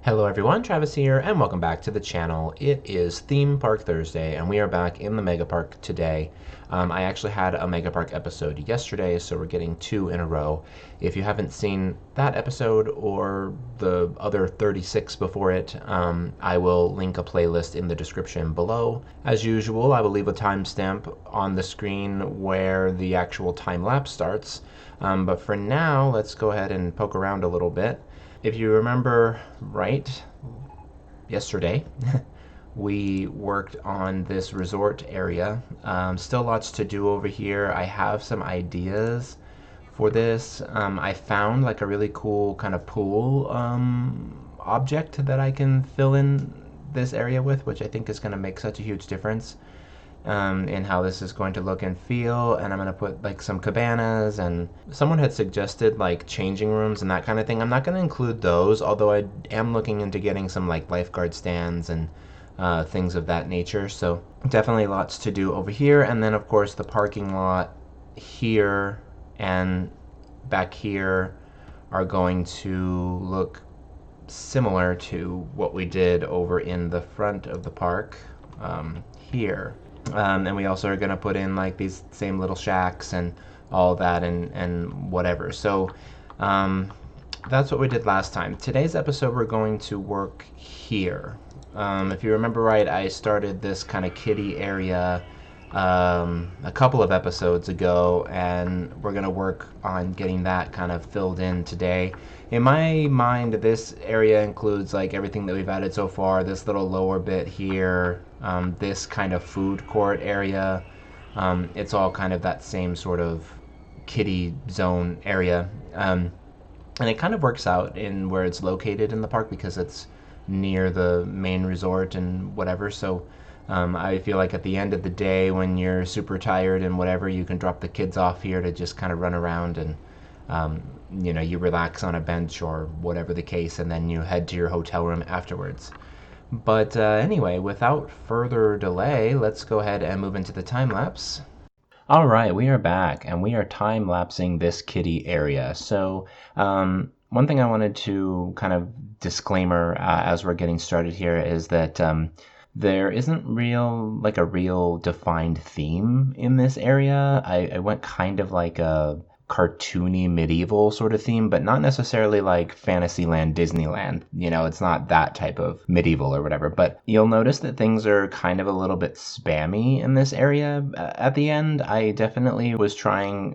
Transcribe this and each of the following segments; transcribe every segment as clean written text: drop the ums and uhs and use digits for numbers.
Hello everyone, Travis here, and welcome back to the channel. It is Theme Park Thursday, and we are back in the Mega Park today. I actually had a Mega Park episode yesterday, so we're getting two in a row. If you haven't seen that episode or the other 36 before it, I will link a playlist in the description below. As usual, I will leave a timestamp on the screen where the actual time lapse starts. But for now, let's go ahead and poke around a little bit. If you remember right, yesterday, we worked on this resort area. Still lots to do over here. I have some ideas for this. I found like a really cool kind of pool object that I can fill in this area with, which I think is going to make such a huge difference in how this is going to look and feel. And I'm going to put like some cabanas, and someone had suggested like changing rooms and that kind of thing. I'm not going to include those, although I am looking into getting some like lifeguard stands and things of that nature. So definitely lots to do over here. And then of course the parking lot here and back here are going to look similar to what we did over in the front of the park here. And we also are going to put in like these same little shacks and all that and whatever. So that's what we did last time. Today's episode we're going to work here. If you remember right, I started this kind of kiddie area a couple of episodes ago, and we're going to work on getting that kind of filled in today. In my mind, this area includes like everything that we've added so far, this little lower bit here, this kind of food court area. It's all kind of that same sort of kiddie zone area. And it kind of works out in where it's located in the park because it's near the main resort and whatever. So I feel like at the end of the day, when you're super tired and whatever, you can drop the kids off here to just kind of run around and you relax on a bench or whatever the case, and then you head to your hotel room afterwards. But anyway, without further delay, let's go ahead and move into the time lapse. All right, we are back, and we are time lapsing this kiddie area. So one thing I wanted to kind of disclaimer as we're getting started here is that there isn't a real defined theme in this area. I went kind of like a cartoony medieval sort of theme, but not necessarily like Fantasyland, Disneyland. It's not that type of medieval or whatever. But you'll notice that things are kind of a little bit spammy in this area at the end. I definitely was trying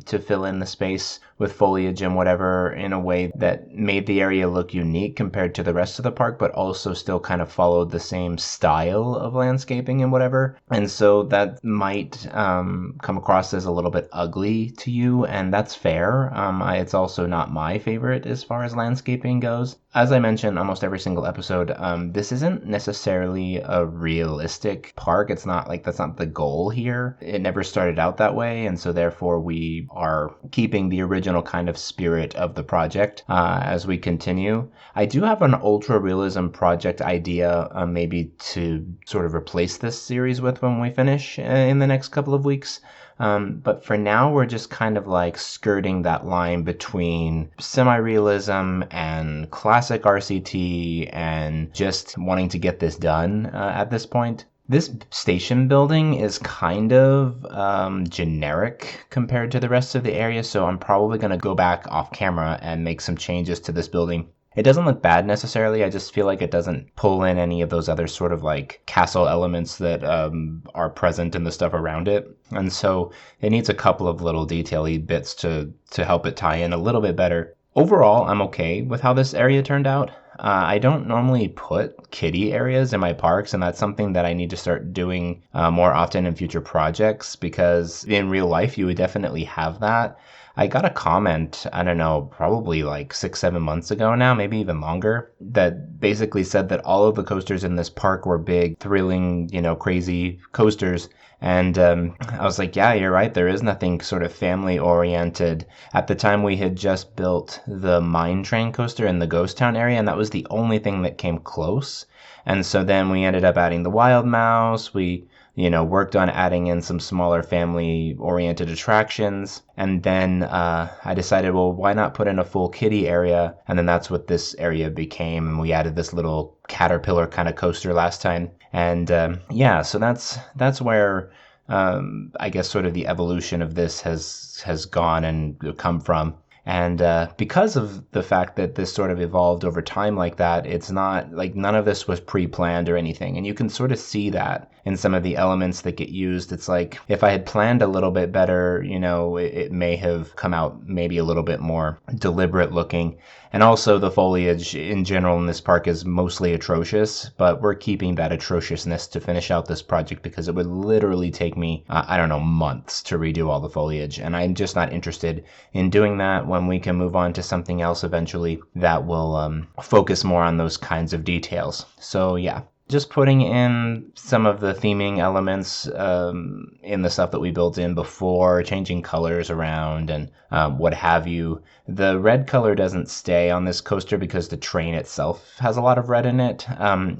to fill in the space with foliage and whatever in a way that made the area look unique compared to the rest of the park, but also still kind of followed the same style of landscaping and whatever. And so that might come across as a little bit ugly to you, and that's fair. It's also not my favorite as far as landscaping goes. As I mentioned almost every single episode, this isn't necessarily a realistic park. It's not like that's not the goal here. It never started out that way, and so therefore we are keeping the original kind of spirit of the project as we continue. I do have an ultra realism project idea maybe to sort of replace this series with when we finish in the next couple of weeks. But for now, we're just kind of like skirting that line between semi-realism and classic RCT and just wanting to get this done at this point. This station building is kind of generic compared to the rest of the area, so I'm probably going to go back off camera and make some changes to this building. It doesn't look bad necessarily. I just feel like it doesn't pull in any of those other sort of like castle elements that are present in the stuff around it. And so it needs a couple of little detail-y bits to help it tie in a little bit better. Overall, I'm okay with how this area turned out. I don't normally put kiddie areas in my parks, and that's something that I need to start doing more often in future projects, because in real life you would definitely have that. I got a comment, I don't know, probably like 6-7 months ago now, maybe even longer, that basically said that all of the coasters in this park were big, thrilling, crazy coasters. And I was like, yeah, you're right. There is nothing sort of family oriented. At the time, we had just built the Mine Train coaster in the Ghost Town area, and that was the only thing that came close. And so then we ended up adding the Wild Mouse. We worked on adding in some smaller family-oriented attractions. And then I decided, well, why not put in a full kiddie area? And then that's what this area became. And we added this little caterpillar kind of coaster last time. And yeah, so that's where I guess sort of the evolution of this has gone and come from. And because of the fact that this sort of evolved over time like that, it's not like none of this was pre-planned or anything. And you can sort of see that in some of the elements that get used. It's like if I had planned a little bit better, it may have come out maybe a little bit more deliberate looking. And also the foliage in general in this park is mostly atrocious, but we're keeping that atrociousness to finish out this project because it would literally take me, I don't know, months to redo all the foliage. And I'm just not interested in doing that when we can move on to something else eventually that will focus more on those kinds of details. So yeah. Just putting in some of the theming elements in the stuff that we built in before, changing colors around and what have you. The red color doesn't stay on this coaster because the train itself has a lot of red in it.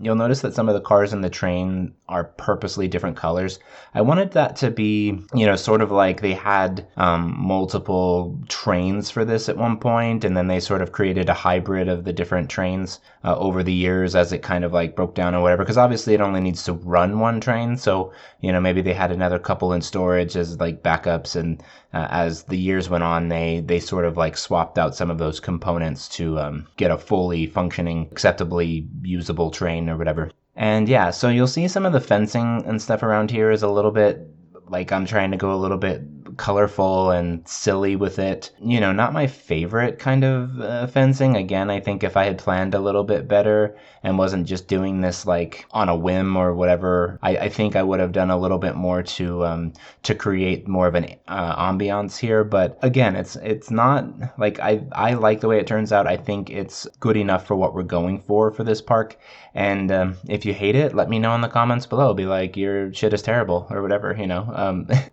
You'll notice that some of the cars in the train are purposely different colors. I wanted that to be, sort of like they had multiple trains for this at one point, and then they sort of created a hybrid of the different trains over the years as it kind of like broke down or whatever, because obviously it only needs to run one train. So, maybe they had another couple in storage as like backups, and as the years went on, they sort of like swapped out some of those components to get a fully functioning, acceptably usable train or whatever. And yeah, so you'll see some of the fencing and stuff around here is a little bit like I'm trying to go a little bit colorful and silly with it. Not my favorite kind of fencing. Again, I think if I had planned a little bit better and wasn't just doing this like on a whim or whatever, I think I would have done a little bit more to create more of an ambiance here. But again, it's not like I like the way it turns out. I think it's good enough for what we're going for this park. And if you hate it, let me know in the comments below. Be like, your shit is terrible or whatever,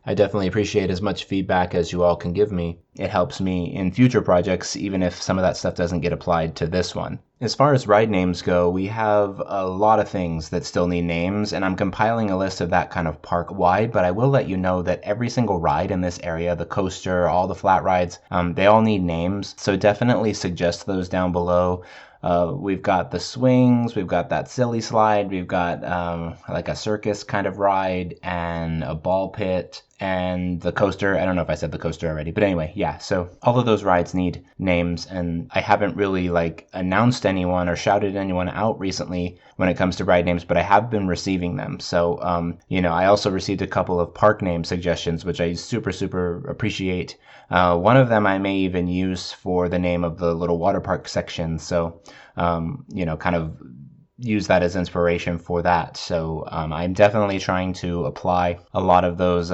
I definitely appreciate as much feedback as you all can give me. It helps me in future projects, even if some of that stuff doesn't get applied to this one. As far as ride names go, we have a lot of things that still need names, and I'm compiling a list of that kind of park-wide, but I will let you know that every single ride in this area, the coaster, all the flat rides, they all need names, so definitely suggest those down below. We've got the swings, we've got that silly slide, we've got like a circus kind of ride and a ball pit and the coaster. I don't know if I said the coaster already, but anyway, yeah. So all of those rides need names, and I haven't really like announced anyone or shouted anyone out recently when it comes to ride names, but I have been receiving them. So, I also received a couple of park name suggestions, which I super appreciate. One of them I may even use for the name of the little water park section. So, kind of use that as inspiration for that. So I'm definitely trying to apply a lot of those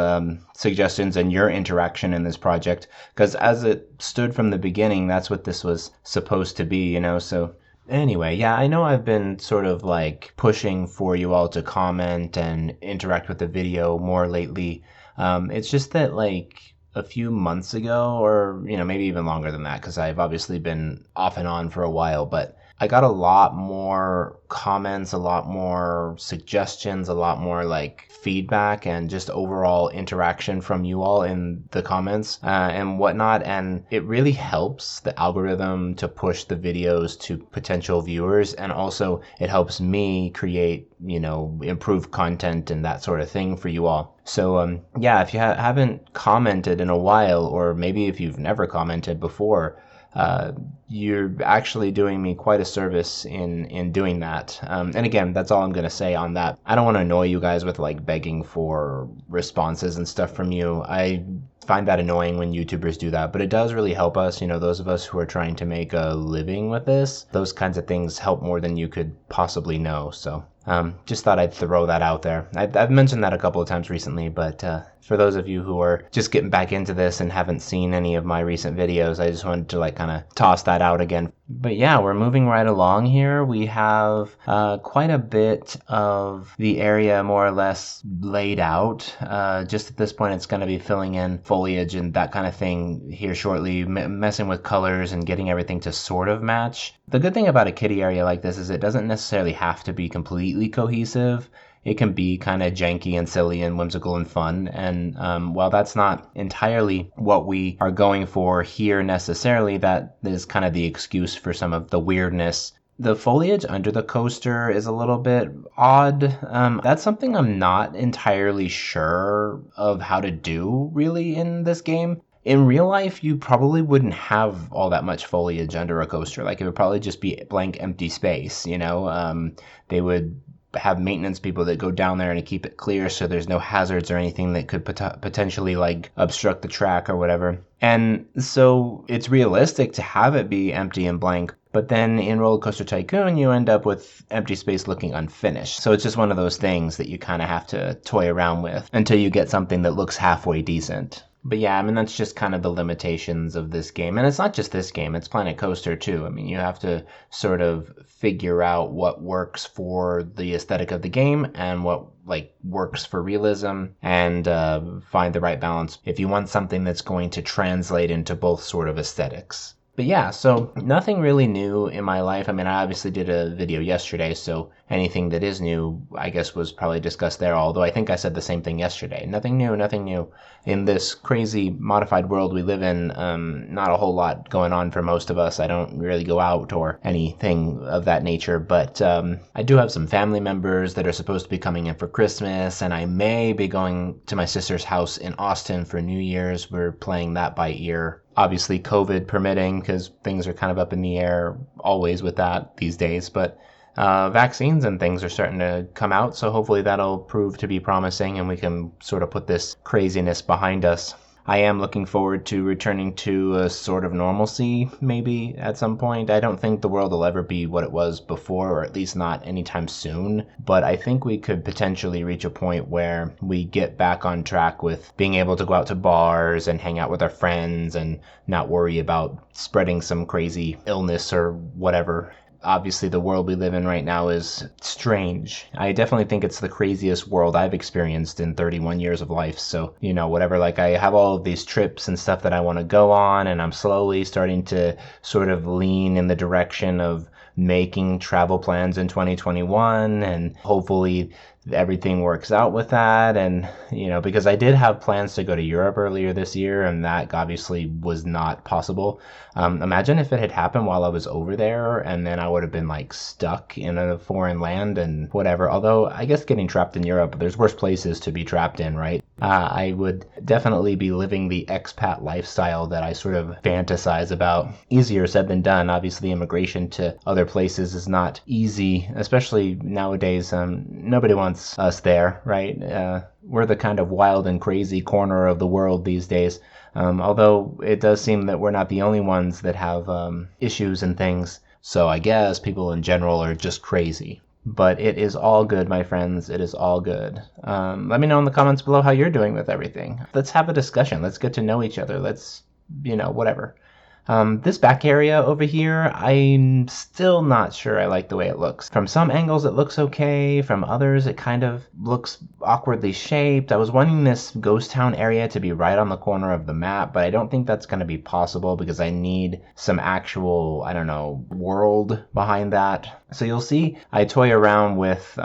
suggestions and your interaction in this project, because as it stood from the beginning, that's what this was supposed to be, So anyway, yeah, I know I've been sort of like pushing for you all to comment and interact with the video more lately. It's just that like a few months ago, or maybe even longer than that, because I've obviously been off and on for a while, but I got a lot more comments, a lot more suggestions, a lot more like feedback and just overall interaction from you all in the comments and whatnot. And it really helps the algorithm to push the videos to potential viewers. And also it helps me create, improved content and that sort of thing for you all. So yeah, if you haven't commented in a while, or maybe if you've never commented before, you're actually doing me quite a service in doing that. And again, that's all I'm going to say on that. I don't want to annoy you guys with like begging for responses and stuff from you. I find that annoying when YouTubers do that, but it does really help us, those of us who are trying to make a living with this. Those kinds of things help more than you could possibly know. So just thought I'd throw that out there. I've mentioned that a couple of times recently, but for those of you who are just getting back into this and haven't seen any of my recent videos, I just wanted to like kind of toss that out again. But yeah, we're moving right along here. We have quite a bit of the area more or less laid out. Just at this point, it's going to be filling in foliage and that kind of thing here shortly, messing with colors and getting everything to sort of match. The good thing about a kiddie area like this is it doesn't necessarily have to be completely cohesive. it can be kind of janky and silly and whimsical and fun. And while that's not entirely what we are going for here necessarily, that is kind of the excuse for some of the weirdness. The foliage under the coaster is a little bit odd. That's something I'm not entirely sure of how to do really in this game. In real life, you probably wouldn't have all that much foliage under a coaster. Like, it would probably just be blank, empty space, you know? They would have maintenance people that go down there and keep it clear so there's no hazards or anything that could potentially, like, obstruct the track or whatever. And so it's realistic to have it be empty and blank. But then in Roller Coaster Tycoon, you end up with empty space looking unfinished. So it's just one of those things that you kind of have to toy around with until you get something that looks halfway decent. But yeah, I mean, that's just kind of the limitations of this game. And it's not just this game, it's Planet Coaster too. I mean, you have to sort of figure out what works for the aesthetic of the game and what works for realism, and find the right balance if you want something that's going to translate into both sort of aesthetics. But yeah, so nothing really new in my life. I mean, I obviously did a video yesterday, so anything that is new, I guess, was probably discussed there, although I think I said the same thing yesterday. Nothing new, nothing new. In this crazy modified world we live in, not a whole lot going on for most of us. I don't really go out or anything of that nature, but I do have some family members that are supposed to be coming in for Christmas, and I may be going to my sister's house in Austin for New Year's. We're playing that by ear. Obviously, COVID permitting, because things are kind of up in the air always with that these days. But vaccines and things are starting to come out, so hopefully that'll prove to be promising and we can sort of put this craziness behind us. I am looking forward to returning to a sort of normalcy, maybe, at some point. I don't think the world will ever be what it was before, or at least not anytime soon. But I think we could potentially reach a point where we get back on track with being able to go out to bars and hang out with our friends and not worry about spreading some crazy illness or whatever. Obviously, the world we live in right now is strange. I definitely think it's the craziest world I've experienced in 31 years of life. So, you know, whatever, like, I have all of these trips and stuff that I want to go on, and I'm slowly starting to sort of lean in the direction of making travel plans in 2021, and hopefully everything works out with that. And, you know, because I did have plans to go to Europe earlier this year, and that obviously was not possible. Imagine if it had happened while I was over there, and then I would have been like stuck in a foreign land and whatever. Although I guess getting trapped in Europe, there's worse places to be trapped in, right? I would definitely be living the expat lifestyle that I sort of fantasize about. Easier said than done. Obviously, immigration to other places is not easy, especially nowadays. Nobody wants us there, right? We're the kind of wild and crazy corner of the world these days. Although it does seem that we're not the only ones that have issues and things. So I guess people in general are just crazy. But it is all good, my friends. It is all good. Let me know in the comments below how you're doing with everything. Let's have a discussion. Let's get to know each other. Let's, whatever. This back area over here, I'm still not sure I like the way it looks. From some angles it looks okay, from others it kind of looks awkwardly shaped. I was wanting this ghost town area to be right on the corner of the map, but I don't think that's going to be possible because I need some actual, world behind that. So you'll see I toy around with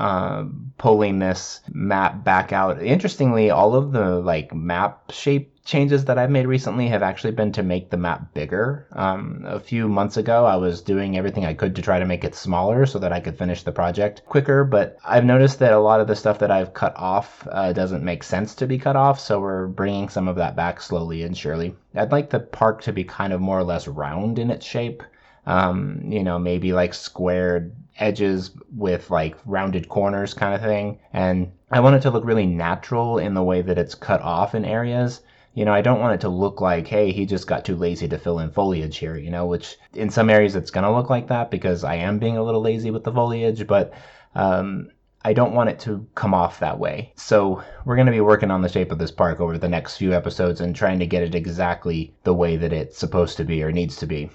pulling this map back out. Interestingly, all of the map shape changes that I've made recently have actually been to make the map bigger. A few months ago, I was doing everything I could to try to make it smaller so that I could finish the project quicker, but I've noticed that a lot of the stuff that I've cut off doesn't make sense to be cut off, so we're bringing some of that back slowly and surely. I'd like the park to be kind of more or less round in its shape. Maybe squared edges with rounded corners kind of thing. And I want it to look really natural in the way that it's cut off in areas. I don't want it to look like, hey, he just got too lazy to fill in foliage here, which in some areas it's going to look like that because I am being a little lazy with the foliage, but I don't want it to come off that way. So we're going to be working on the shape of this park over the next few episodes and trying to get it exactly the way that it's supposed to be or needs to be.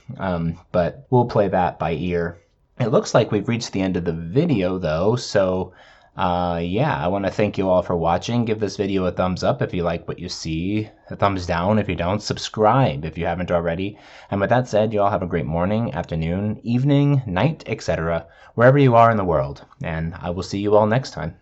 But we'll play that by ear. It looks like we've reached the end of the video though, so I want to thank you all for watching. Give this video a thumbs up if you like what you see, a thumbs down if you don't, subscribe if you haven't already. And with that said, you all have a great morning, afternoon, evening, night, etc., wherever you are in the world. And I will see you all next time.